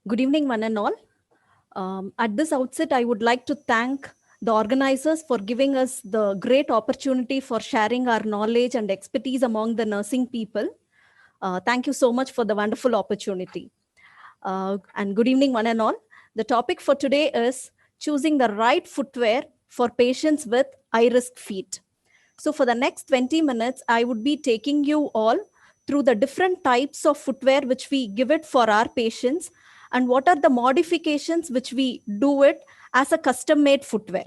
Good evening, one and all. At this outset, I would like to thank the organizers for giving us the great opportunity for sharing our knowledge and expertise among the nursing people. Thank you so much for the wonderful opportunity. And good evening, one and all. The topic for today is choosing the right footwear for patients with high-risk feet. So for the next 20 minutes, I would be taking you all through the different types of footwear which we give it for our patients and what are the modifications which we do it as a custom-made footwear.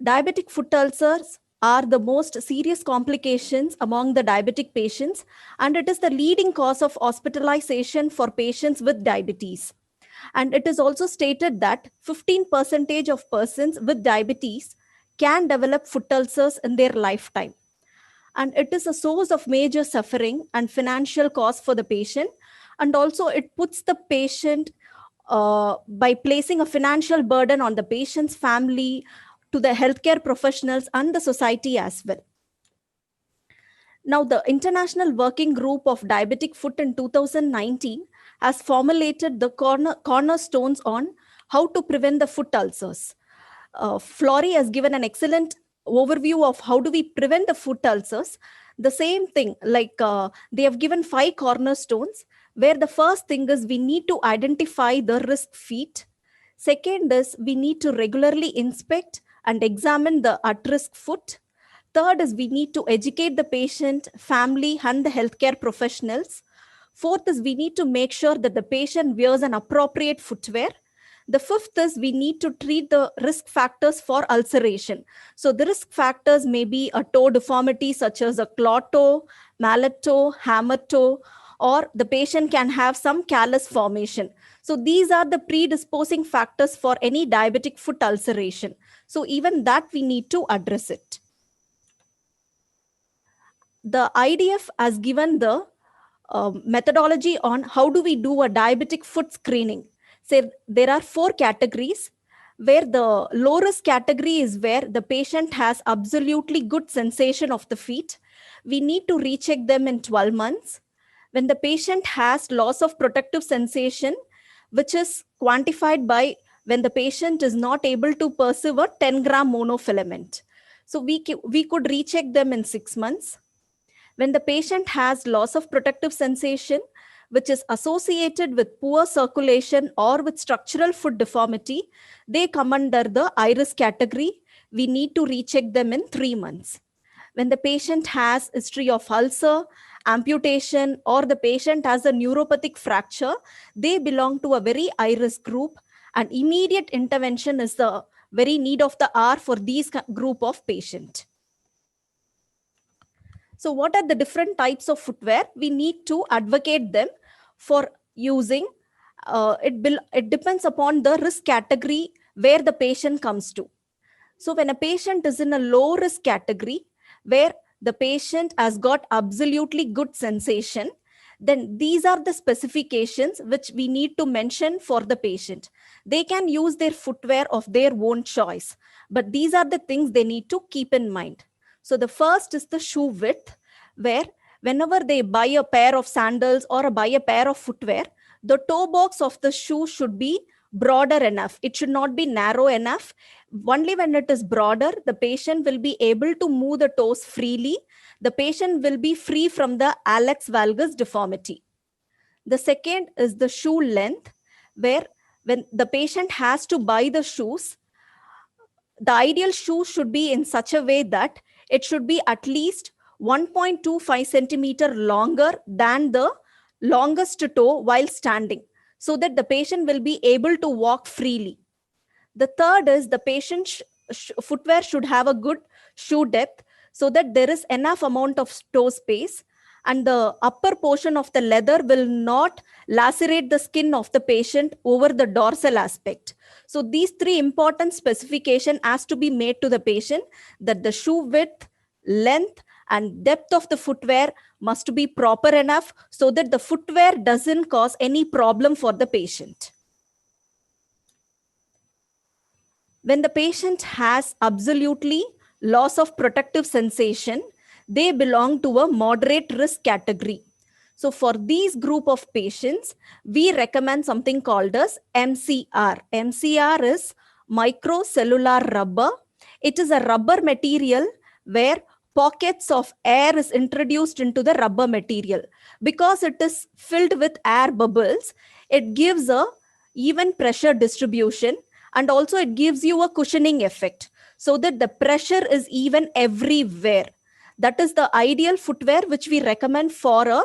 Diabetic foot ulcers are the most serious complications among the diabetic patients, and it is the leading cause of hospitalization for patients with diabetes. And it is also stated that 15% of persons with diabetes can develop foot ulcers in their lifetime. And it is a source of major suffering and financial cost for the patient. And also it puts the patient by placing a financial burden on the patient's family, to the healthcare professionals and the society as well. Now, the International Working Group of Diabetic Foot in 2019 has formulated the cornerstones on how to prevent the foot ulcers. Flory has given an excellent overview of how do we prevent the foot ulcers. The same thing, like they have given 5 cornerstones, where the first thing is we need to identify the risk feet. Second is we need to regularly inspect and examine the at-risk foot. Third is we need to educate the patient, family, and the healthcare professionals. Fourth is we need to make sure that the patient wears an appropriate footwear. The fifth is we need to treat the risk factors for ulceration. So the risk factors may be a toe deformity such as a claw toe, mallet toe, hammer toe, or the patient can have some callus formation. So these are the predisposing factors for any diabetic foot ulceration. So even that we need to address it. The IDF has given the methodology on how do we do a diabetic foot screening. So there are 4 categories, where the low risk category is where the patient has absolutely good sensation of the feet. We need to recheck them in 12 months. When the patient has loss of protective sensation, which is quantified by when the patient is not able to perceive a 10-gram monofilament. So we could recheck them in 6 months. When the patient has loss of protective sensation, which is associated with poor circulation or with structural foot deformity, they come under the high-risk category. We need to recheck them in 3 months. When the patient has history of ulcer, amputation, or the patient has a neuropathic fracture, they belong to a very high-risk group, and immediate intervention is the very need of the hour for these group of patient. So what are the different types of footwear? We need to advocate them for using. It depends upon the risk category where the patient comes to. So when a patient is in a low risk category, where the patient has got absolutely good sensation, then these are the specifications which we need to mention for the patient. They can use their footwear of their own choice, but these are the things they need to keep in mind. So the first is the shoe width, where whenever they buy a pair of sandals or buy a pair of footwear, the toe box of the shoe should be broader enough. It should not be narrow enough. Only when it is broader, the patient will be able to move the toes freely. The patient will be free from the HALLUX valgus deformity. The second is the shoe length, where when the patient has to buy the shoes, the ideal shoe should be in such a way that it should be at least 1.25 centimeter longer than the longest toe while standing, so that the patient will be able to walk freely. The third is the patient's footwear should have a good shoe depth, so that there is enough amount of toe space, and the upper portion of the leather will not lacerate the skin of the patient over the dorsal aspect. So these 3 important specifications has to be made to the patient, that the shoe width, length, and depth of the footwear must be proper enough, so that the footwear doesn't cause any problem for the patient. When the patient has absolutely loss of protective sensation, they belong to a moderate risk category. So for these group of patients, we recommend something called as MCR. MCR is microcellular rubber. It is a rubber material where pockets of air is introduced into the rubber material. Because it is filled with air bubbles, it gives a even pressure distribution, and also it gives you a cushioning effect so that the pressure is even everywhere. That is the ideal footwear which we recommend for a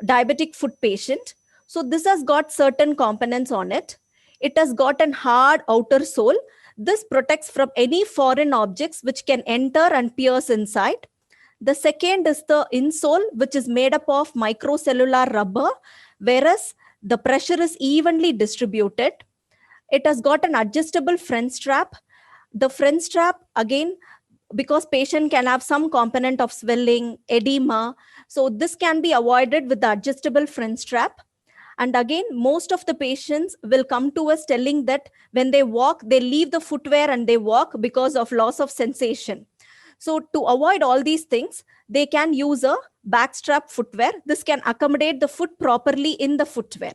diabetic foot patient. So this has got certain components on it. It has got an hard outer sole. This protects from any foreign objects which can enter and pierce inside. The second is the insole, which is made up of microcellular rubber, whereas the pressure is evenly distributed. It has got an adjustable front strap. The front strap, again, because patient can have some component of swelling, edema, so this can be avoided with the adjustable front strap. And again, most of the patients will come to us telling that when they walk, they leave the footwear and they walk because of loss of sensation. So to avoid all these things, they can use a backstrap footwear. This can accommodate the foot properly in the footwear.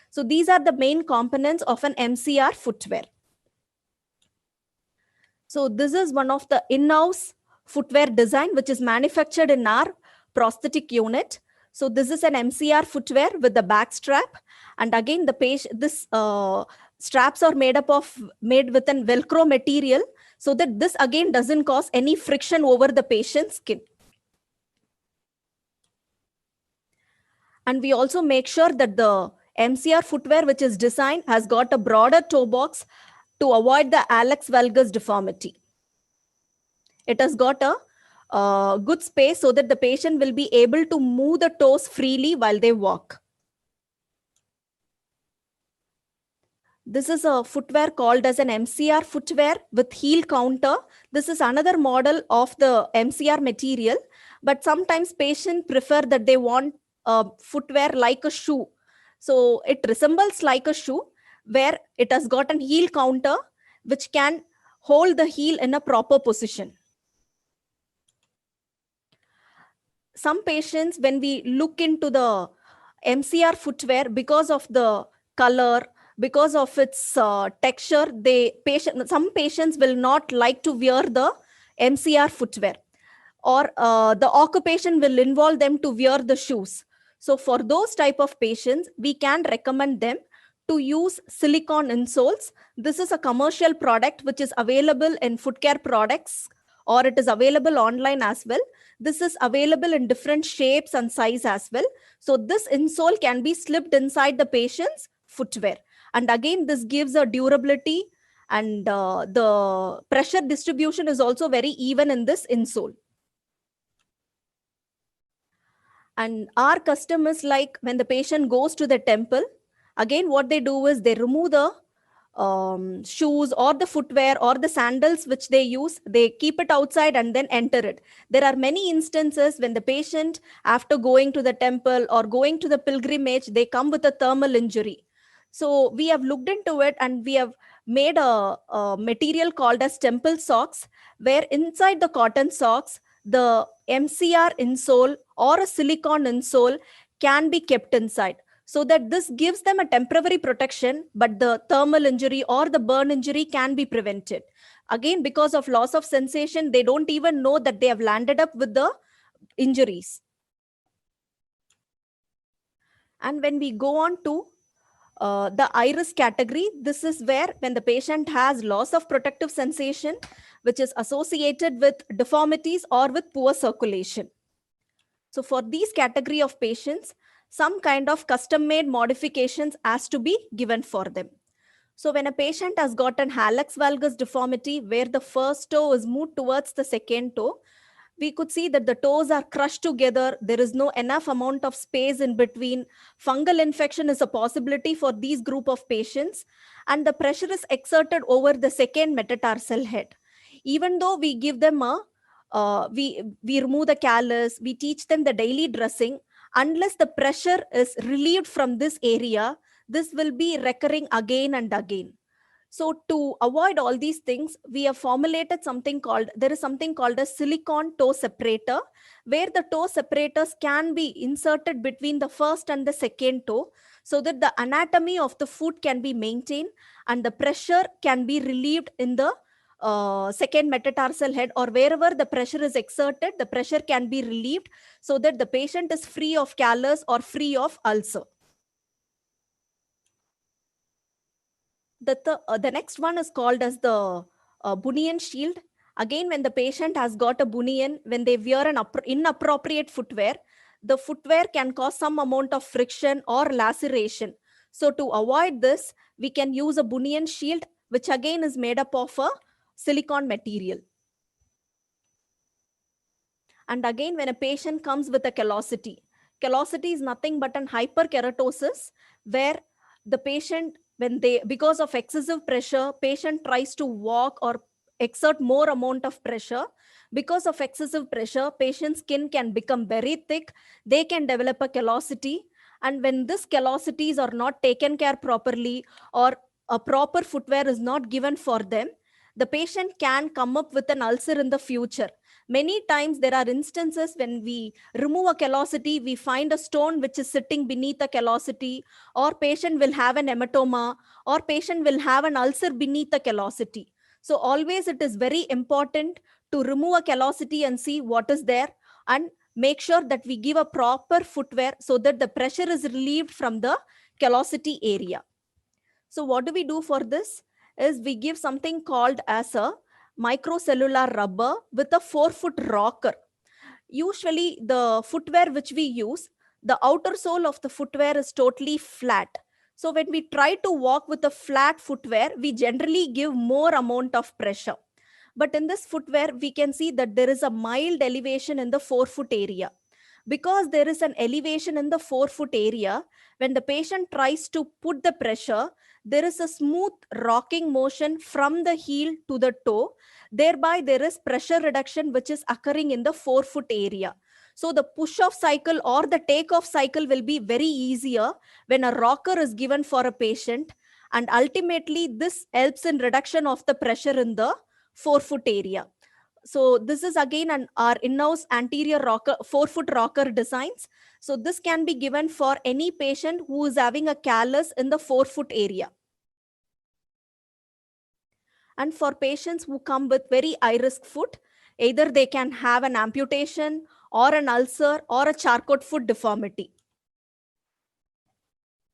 So these are the main components of an MCR footwear. So this is one of the in-house footwear design which is manufactured in our prosthetic unit. So this is an MCR footwear with the back strap, and again this straps are made with an Velcro material, so that this again doesn't cause any friction over the patient's skin. And we also make sure that the MCR footwear which is designed has got a broader toe box to avoid the HALLUX valgus deformity. It has got a good space so that the patient will be able to move the toes freely while they walk. This is a footwear called as an MCR footwear with heel counter. This is another model of the MCR material, but sometimes patients prefer that they want a footwear like a shoe. So it resembles like a shoe where it has got an heel counter which can hold the heel in a proper position. Some patients, when we look into the MCR footwear, because of the color, because of its texture, some patients will not like to wear the MCR footwear, or the occupation will involve them to wear the shoes. So for those type of patients, we can recommend them to use silicone insoles. This is a commercial product which is available in foot care products, or it is available online as well. This is available in different shapes and size as well. So this insole can be slipped inside the patient's footwear. And again, this gives a durability, and the pressure distribution is also very even in this insole. And our customers, like when the patient goes to the temple, again, what they do is they remove the shoes or the footwear or the sandals which they use, they keep it outside and then enter it. There are many instances when the patient, after going to the temple or going to the pilgrimage, they come with a thermal injury. So we have looked into it, and we have made a material called as temple socks, where inside the cotton socks, the MCR insole or a silicone insole can be kept inside, so that this gives them a temporary protection, but the thermal injury or the burn injury can be prevented. Again, because of loss of sensation, they don't even know that they have landed up with the injuries. And when we go on to the Highrisk category, this is where when the patient has loss of protective sensation, which is associated with deformities or with poor circulation. So for these category of patients, some kind of custom-made modifications has to be given for them. So when a patient has got an HALLUX valgus deformity, where the first toe is moved towards the second toe, we could see that the toes are crushed together. There is no enough amount of space in between. Fungal infection is a possibility for these group of patients, and the pressure is exerted over the second metatarsal head. Even though we give them we remove the callus, we teach them the daily dressing, unless the pressure is relieved from this area, this will be recurring again and again. So to avoid all these things, we have formulated there is something called a silicone toe separator, where the toe separators can be inserted between the first and the second toe, so that the anatomy of the foot can be maintained and the pressure can be relieved in the second metatarsal head, or wherever the pressure is exerted, the pressure can be relieved so that the patient is free of callus or free of ulcer. The next one is called as the bunion shield. Again, when the patient has got a bunion, when they wear an inappropriate footwear, the footwear can cause some amount of friction or laceration. So to avoid this, we can use a bunion shield, which again is made up of a silicone material. And again, when a patient comes with a callosity is nothing but an hyperkeratosis, where the patient, because of excessive pressure, patient tries to walk or exert more amount of pressure. Because of excessive pressure, patient's skin can become very thick. They can develop a callosity. And when these callosities are not taken care properly, or a proper footwear is not given for them, the patient can come up with an ulcer in the future. Many times there are instances when we remove a callosity, we find a stone which is sitting beneath a callosity, or patient will have an hematoma, or patient will have an ulcer beneath a callosity. So always it is very important to remove a callosity and see what is there, and make sure that we give a proper footwear so that the pressure is relieved from the callosity area. So what do we do for this? Is we give something called as a microcellular rubber with a 4-foot rocker. Usually the footwear which we use, the outer sole of the footwear is totally flat. So when we try to walk with a flat footwear, we generally give more amount of pressure. But in this footwear, we can see that there is a mild elevation in the 4-foot area. Because there is an elevation in the 4-foot area, when the patient tries to put the pressure, there is a smooth rocking motion from the heel to the toe. Thereby, there is pressure reduction which is occurring in the 4-foot area. So the push-off cycle or the take-off cycle will be very easier when a rocker is given for a patient. And ultimately, this helps in reduction of the pressure in the 4-foot area. So this is again our in-house anterior rocker, 4-foot rocker designs. So this can be given for any patient who is having a callus in the 4-foot area. And for patients who come with very high-risk foot, either they can have an amputation or an ulcer or a Charcot foot deformity.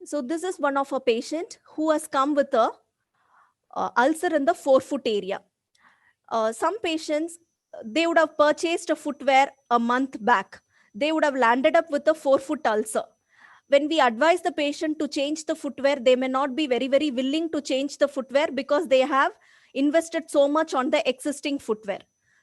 So this is one of a patient who has come with a ulcer in the 4-foot area. Some patients, they would have purchased a footwear a month back. They would have landed up with a 4-foot ulcer. When we advise the patient to change the footwear, they may not be very, very willing to change the footwear because they have invested so much on the existing footwear.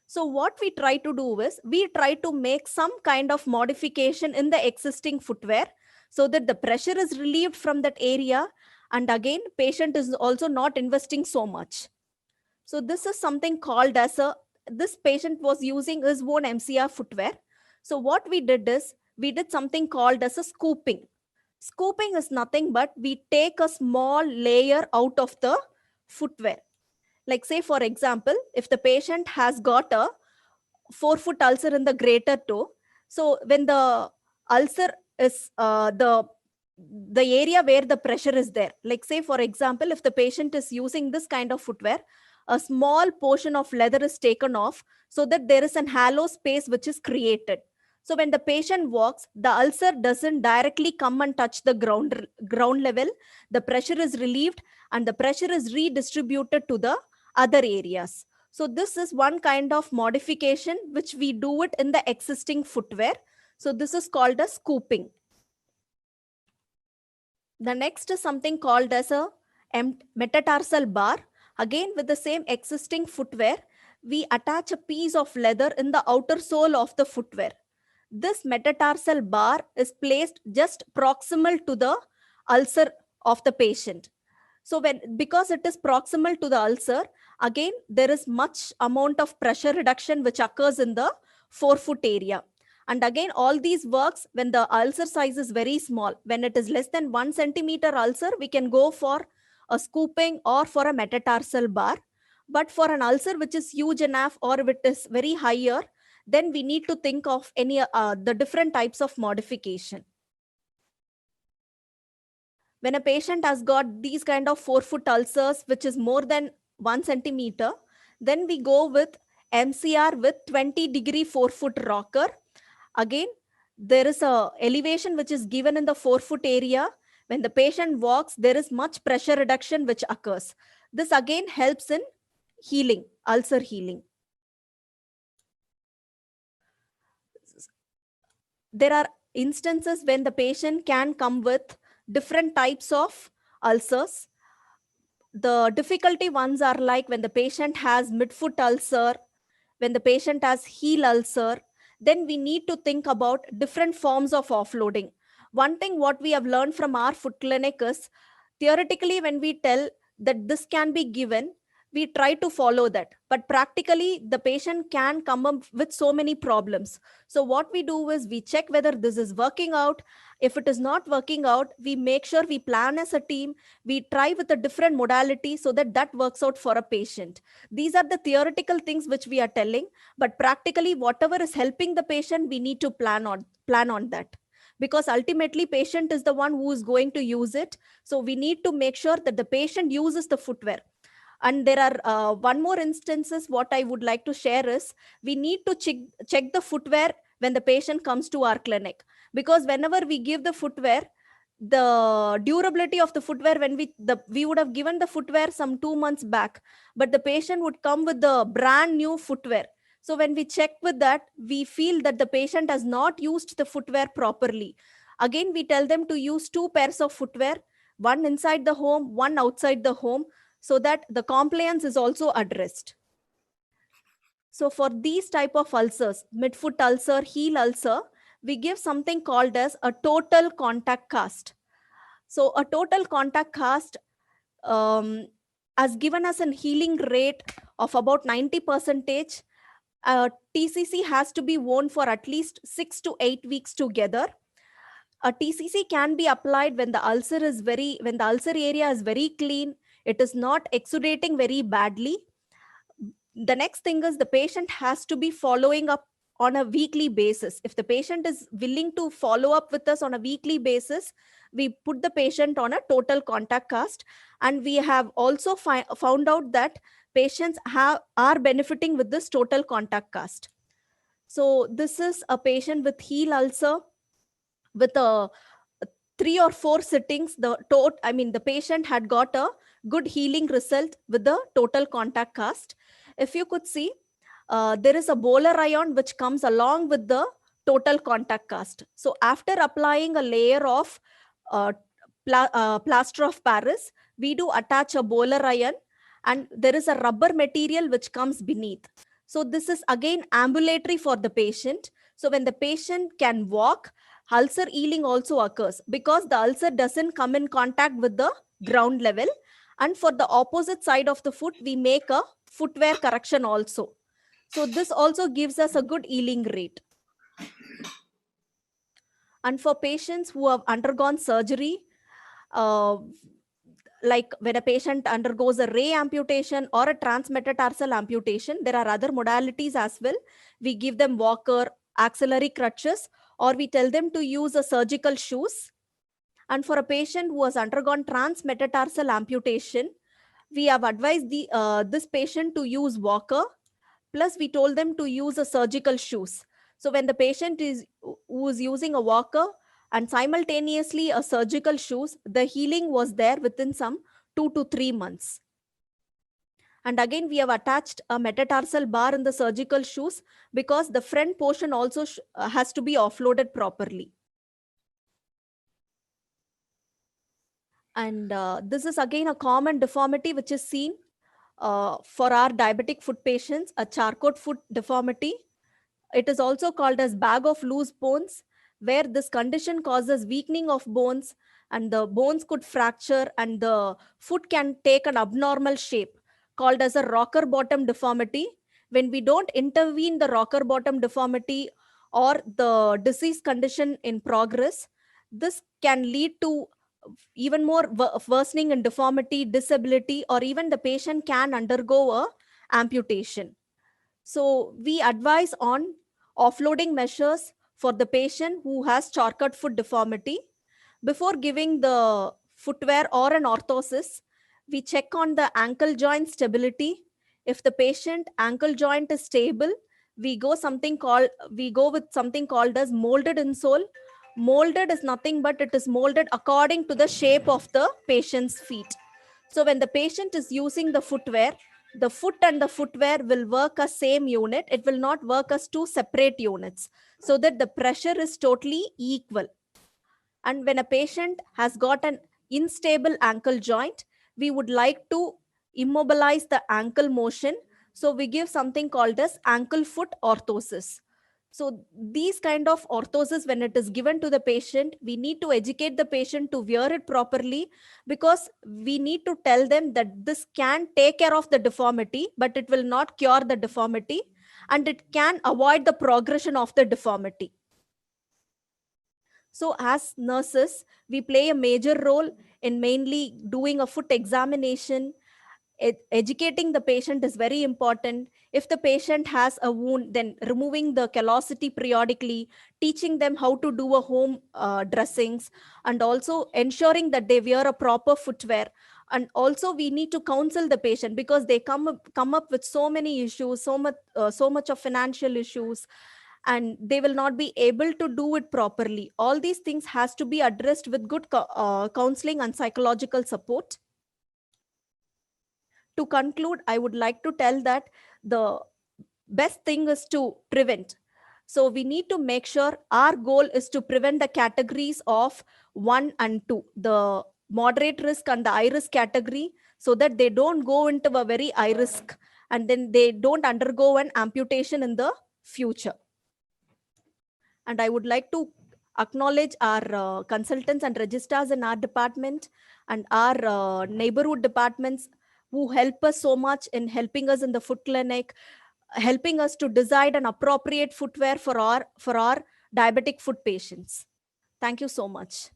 So what we try to do is, we try to make some kind of modification in the existing footwear so that the pressure is relieved from that area. And again, patient is also not investing so much. So this is something called as this patient was using his own MCR footwear. So what we did is, we did something called as a scooping. Scooping is nothing but we take a small layer out of the footwear. Like say, for example, if the patient has got a 4-foot ulcer in the greater toe, so when the ulcer is the area where the pressure is there, like say, for example, if the patient is using this kind of footwear, a small portion of leather is taken off so that there is an hollow space which is created. So when the patient walks, the ulcer doesn't directly come and touch the ground level. The pressure is relieved and the pressure is redistributed to the other areas. So this is one kind of modification which we do it in the existing footwear. So this is called a scooping. The next is something called as a metatarsal bar. Again, with the same existing footwear, we attach a piece of leather in the outer sole of the footwear. This metatarsal bar is placed just proximal to the ulcer of the patient. So because it is proximal to the ulcer, again, there is much amount of pressure reduction which occurs in the 4-foot area. And again, all these works when the ulcer size is very small. When it is less than 1 centimeter ulcer, we can go for a scooping, or for a metatarsal bar. But for an ulcer which is huge enough or if it is very higher, then we need to think of any the different types of modification. When a patient has got these kind of 4-foot ulcers, which is more than 1 centimeter, then we go with MCR with 20-degree 4-foot rocker. Again, there is a elevation which is given in the 4-foot area. When the patient walks, there is much pressure reduction which occurs. This again helps in healing, ulcer healing. There are instances when the patient can come with different types of ulcers. The difficulty ones are like when the patient has midfoot ulcer, when the patient has heel ulcer, then we need to think about different forms of offloading. One thing what we have learned from our foot clinic is, theoretically, when we tell that this can be given, we try to follow that. But practically, the patient can come up with so many problems. So what we do is we check whether this is working out. If it is not working out, we make sure we plan as a team. We try with a different modality so that that works out for a patient. These are the theoretical things which we are telling, but practically whatever is helping the patient, we need to plan on that, because ultimately patient is the one who is going to use it. So we need to make sure that the patient uses the footwear. And there are one more instances what I would like to share is, we need to check the footwear when the patient comes to our clinic, because whenever we give the footwear, the durability of the footwear, when we would have given the footwear some 2 months back, but the patient would come with the brand new footwear. So when we check with that, we feel that the patient has not used the footwear properly. Again, we tell them to use 2 pairs of footwear, one inside the home, one outside the home, so that the compliance is also addressed. So for these type of ulcers, midfoot ulcer, heel ulcer, we give something called as a total contact cast. So a total contact cast has given us a healing rate of about 90%. TCC has to be worn for at least 6 to 8 weeks together. A TCC can be applied when the ulcer area is very clean, it is not exudating very badly. The next thing is, the patient has to be following up on a weekly basis. If the patient is willing to follow up with us on a weekly basis, we put the patient on a total contact cast. And we have also found out that patients are benefiting with this total contact cast. So this is a patient with heel ulcer with a 3 or 4 sittings. The patient had got a good healing result with the total contact cast. If you could see, there is a bowler iron which comes along with the total contact cast. So after applying a layer of plaster of Paris, we do attach a bowler iron, and there is a rubber material which comes beneath. So this is again ambulatory for the patient. So when the patient can walk, ulcer healing also occurs, because the ulcer doesn't come in contact with the ground level. And for the opposite side of the foot, we make a footwear correction also. So this also gives us a good healing rate. And for patients who have undergone surgery, like when a patient undergoes a ray amputation or a transmetatarsal amputation, there are other modalities as well. We give them walker, axillary crutches, or we tell them to use a surgical shoes. And for a patient who has undergone transmetatarsal amputation, we have advised this patient to use walker, plus we told them to use a surgical shoes. So when the patient who is using a walker and simultaneously a surgical shoes, the healing was there within some 2 to 3 months. And again, we have attached a metatarsal bar in the surgical shoes, because the front portion also has to be offloaded properly. And this is again a common deformity which is seen for our diabetic foot patients, a Charcot foot deformity. It is also called as bag of loose bones, where this condition causes weakening of bones, and the bones could fracture, and the foot can take an abnormal shape called as a rocker bottom deformity. When we don't intervene the rocker bottom deformity or the disease condition in progress, this can lead to even more worsening in deformity, disability, or even the patient can undergo a amputation. So we advise on offloading measures for the patient who has charcot foot deformity. Before giving the footwear or an orthosis, we check on the ankle joint stability. If the patient ankle joint is stable, we go with something called as molded insole. Molded is nothing but it is molded according to the shape of the patient's feet. So when the patient is using the footwear, the foot and the footwear will work as same unit. It will not work as two separate units, so that the pressure is totally equal. And when a patient has got an unstable ankle joint, we would like to immobilize the ankle motion. So we give something called as ankle foot orthosis. So these kind of orthosis, when it is given to the patient, we need to educate the patient to wear it properly, because we need to tell them that this can take care of the deformity, but it will not cure the deformity, and it can avoid the progression of the deformity. So as nurses, we play a major role in mainly doing a foot examination. Educating the patient is very important. If the patient has a wound, then removing the callosity periodically, teaching them how to do a home dressings, and also ensuring that they wear a proper footwear. And also we need to counsel the patient, because they come up with so many issues, so much of financial issues, and they will not be able to do it properly. All these things has to be addressed with good counseling and psychological support. To conclude, I would like to tell that the best thing is to prevent. So we need to make sure our goal is to prevent the categories of 1 and 2, the moderate risk and the high risk category, so that they don't go into a very high risk and then they don't undergo an amputation in the future. And I would like to acknowledge our consultants and registrars in our department and our neighborhood departments, who help us so much in helping us in the foot clinic, helping us to decide an appropriate footwear for our diabetic foot patients. Thank you so much.